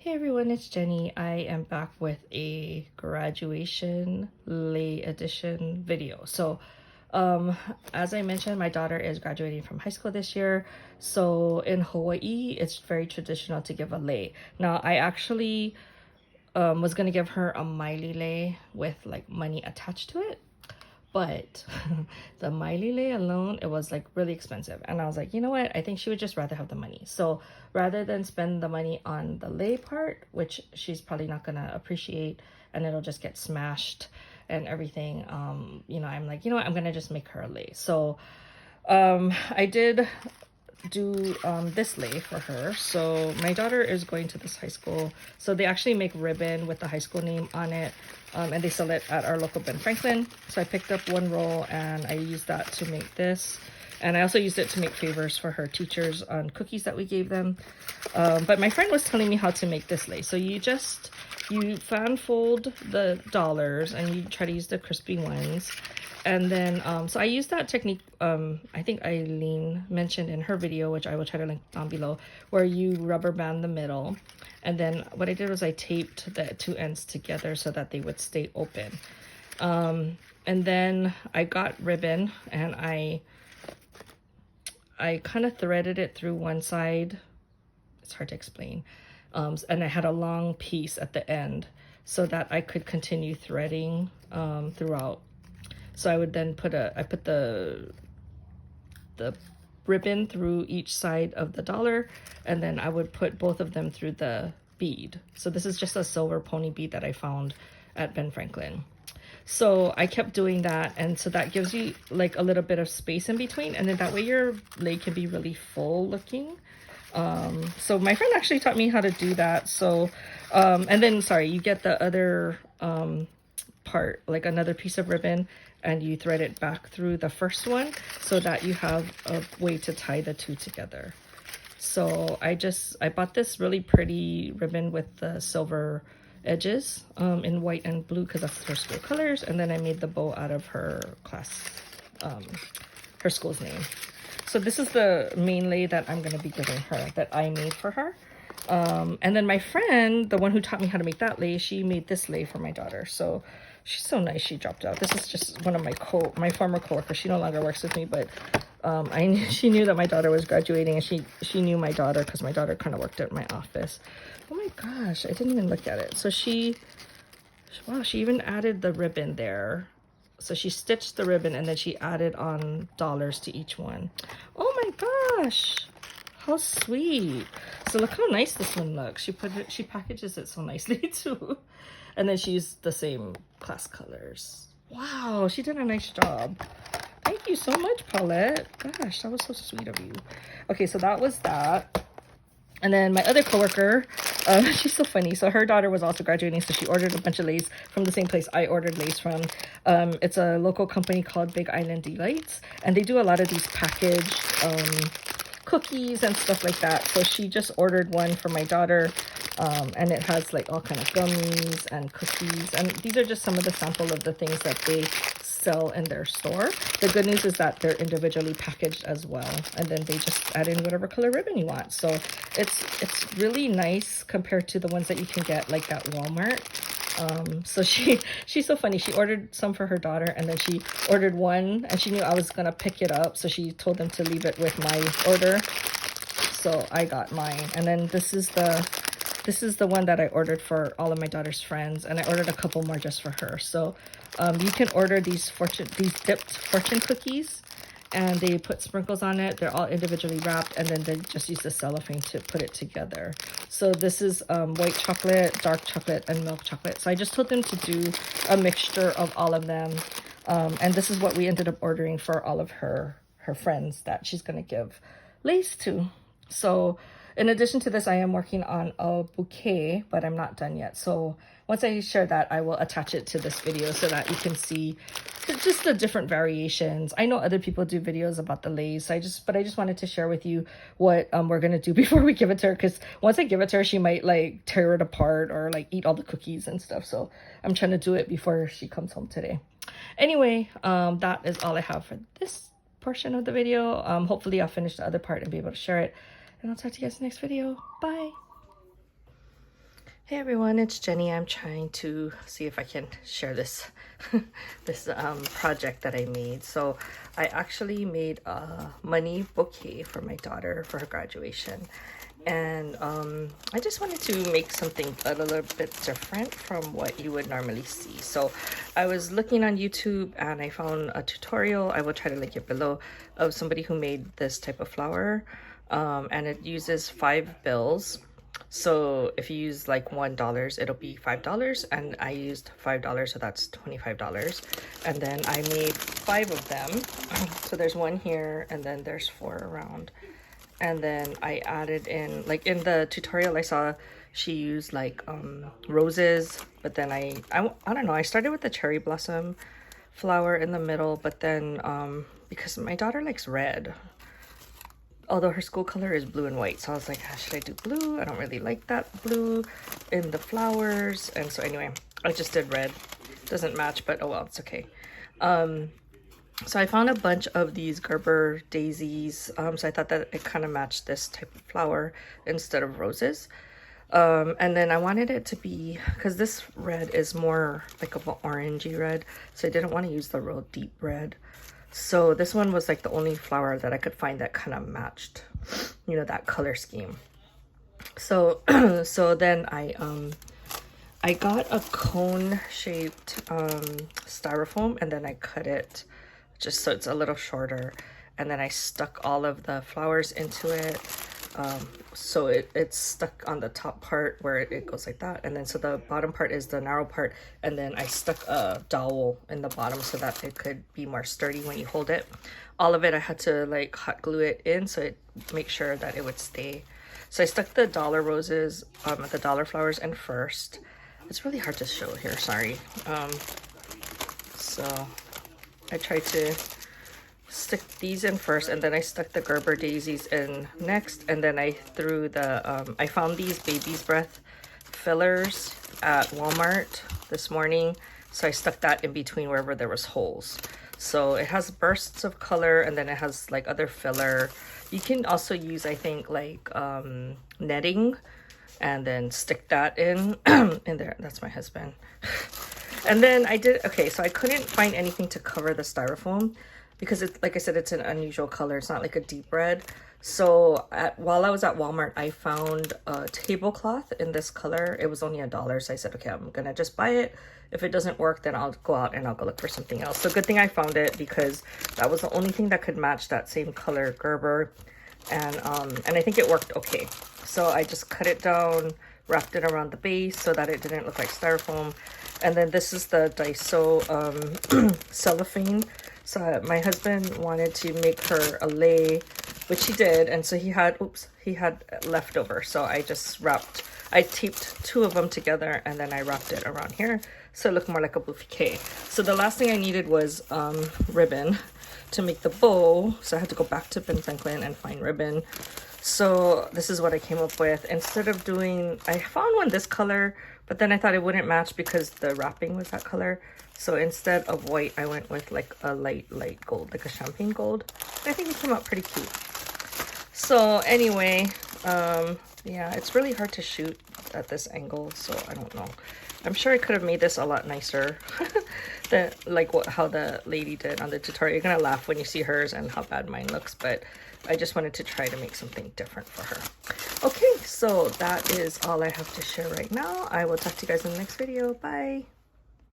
Hey everyone, it's Jenny. I am back with a graduation lay edition video. As I mentioned, my daughter is graduating from high school this year. So in Hawaii, it's very traditional to give a lei. Now, I actually was gonna give her a maili lei with like money attached to it, but the maili lei alone, it was like really expensive, and I was like, you know what, I think she would just rather have the money. So rather than spend the money on the lei part, which she's probably not gonna appreciate and it'll just get smashed and everything, I'm like, you know what, I'm gonna just make her a lei. So I did do this lei for her. So my daughter is going to this high school, so they actually make ribbon with the high school name on it, and they sell it at our local Ben Franklin. So I picked up one roll and I used that to make this, and I also used it to make favors for her teachers on cookies that we gave them. But my friend was telling me how to make this lei. So you fan fold the dollars and you try to use the crispy ones. And then, so I used that technique, I think Eileen mentioned in her video, which I will try to link down below, where you rubber band the middle. And then what I did was I taped the two ends together so that they would stay open. And then I got ribbon and I kind of threaded it through one side. It's hard to explain. And I had a long piece at the end so that I could continue threading throughout. So I would then put the ribbon through each side of the dollar, and then I would put both of them through the bead. So this is just a silver pony bead that I found at Ben Franklin. So I kept doing that, and so that gives you like a little bit of space in between, and then that way your lei can be really full looking. So my friend actually taught me how to do that. So and then you get the other part, like another piece of ribbon, and you thread it back through the first one so that you have a way to tie the two together. So I bought this really pretty ribbon with the silver edges in white and blue because that's her school colors, and then I made the bow out of her class, her school's name. So this is the main lei that I'm going to be giving her, that I made for her. And then my friend, the one who taught me how to make that lei, she made this lei for my daughter. So she's so nice, she dropped out. This is just one of my former coworkers. She no longer works with me, but she knew that my daughter was graduating, and she knew my daughter because my daughter kind of worked at my office. Oh my gosh, I didn't even look at it. So she even added the ribbon there. So she stitched the ribbon and then she added on dollars to each one. Oh my gosh, how sweet. So look how nice this one looks. She packages it so nicely too. And then she used the same class colors. Wow, she did a nice job. Thank you so much, Paulette. Gosh, that was so sweet of you. Okay, so that was that. And then my other coworker, she's so funny. So her daughter was also graduating, so she ordered a bunch of leis from the same place I ordered leis from. It's a local company called Big Island Delights, and they do a lot of these packaged cookies and stuff like that. So she just ordered one for my daughter, and it has like all kind of gummies and cookies, and these are just some of the sample of the things that they sell in their store. The good news is that they're individually packaged as well, and then they just add in whatever color ribbon you want. So it's really nice compared to the ones that you can get like at Walmart. So she's so funny. She ordered some for her daughter, and then she ordered one, and she knew I was gonna pick it up, so she told them to leave it with my order. So I got mine, and then this is the one that I ordered for all of my daughter's friends, and I ordered a couple more just for her. So you can order these dipped fortune cookies, and they put sprinkles on it. They're all individually wrapped, and then they just use the cellophane to put it together. So this is white chocolate, dark chocolate, and milk chocolate. So I just told them to do a mixture of all of them, and this is what we ended up ordering for all of her friends that she's going to give leis to. So in addition to this, I am working on a bouquet, but I'm not done yet. So once I share that, I will attach it to this video so that you can see just the different variations. I know other people do videos about the leis, but I just wanted to share with you what we're gonna do before we give it to her, because once I give it to her, she might like tear it apart or like eat all the cookies and stuff. So I'm trying to do it before she comes home today. Anyway, that is all I have for this portion of the video. Hopefully I'll finish the other part and be able to share it. And I'll talk to you guys in the next video. Bye. Hey everyone, it's Jenny. I'm trying to see if I can share this this project that I made. So I actually made a money bouquet for my daughter for her graduation. And I just wanted to make something a little bit different from what you would normally see. So I was looking on YouTube and I found a tutorial, I will try to link it below, of somebody who made this type of flower. And it uses 5 bills. So if you use like $1, it'll be $5, and I used $5, so that's $25. And then I made 5 of them. So there's one here, and then there's 4 around. And then I added in, like in the tutorial I saw, she used like roses, but then I don't know, I started with the cherry blossom flower in the middle, but then because my daughter likes red, although her school color is blue and white, so I was like, should I do blue? I don't really like that blue in the flowers. And so anyway, I just did red. Doesn't match, but oh well, it's okay. So I found a bunch of these Gerber daisies, so I thought that it kind of matched this type of flower instead of roses. And then I wanted it to be, because this red is more like of an orangey red, so I didn't want to use the real deep red. So this one was like the only flower that I could find that kind of matched, you know, that color scheme. So so then I got a cone shaped styrofoam, and then I cut it just so it's a little shorter, and then I stuck all of the flowers into it. So it's stuck on the top part where it goes like that, and then so the bottom part is the narrow part, and then I stuck a dowel in the bottom so that it could be more sturdy when you hold it. All of it I had to like hot glue it in so it make sure that it would stay. So I stuck the dollar roses, the dollar flowers in first. It's really hard to show here, sorry. So I tried to stick these in first, and then I stuck the Gerber daisies in next, and then I threw the I found these baby's breath fillers at Walmart this morning, so I stuck that in between wherever there was holes. So it has bursts of color, and then it has like other filler. You can also use, I think, like netting, and then stick that in in there. That's my husband. And then I did, okay, so I couldn't find anything to cover the styrofoam because it's, like I said, it's an unusual color. It's not like a deep red. So while I was at Walmart, I found a tablecloth in this color. It was only $1, so I said, okay, I'm gonna just buy it. If it doesn't work, then I'll go out and I'll go look for something else. So good thing I found it, because that was the only thing that could match that same color Gerber. And I think it worked okay. So I just cut it down, wrapped it around the base so that it didn't look like styrofoam. And then this is the Daiso cellophane. So my husband wanted to make her a lei, which he did, and so he had leftover. So I just I taped 2 of them together, and then I wrapped it around here so it looked more like a bouquet. So the last thing I needed was ribbon to make the bow. So I had to go back to Ben Franklin and find ribbon. So this is what I came up with. Instead of doing, I found one this color, but then I thought it wouldn't match because the wrapping was that color. So instead of white, I went with like a light gold, like a champagne gold. I think it came out pretty cute. So anyway, yeah, it's really hard to shoot at this angle, so I don't know. I'm sure I could have made this a lot nicer than like how the lady did on the tutorial. You're gonna laugh when you see hers and how bad mine looks, but I just wanted to try to make something different for her. Okay, so that is all I have to share right now. I will talk to you guys in the next video. Bye.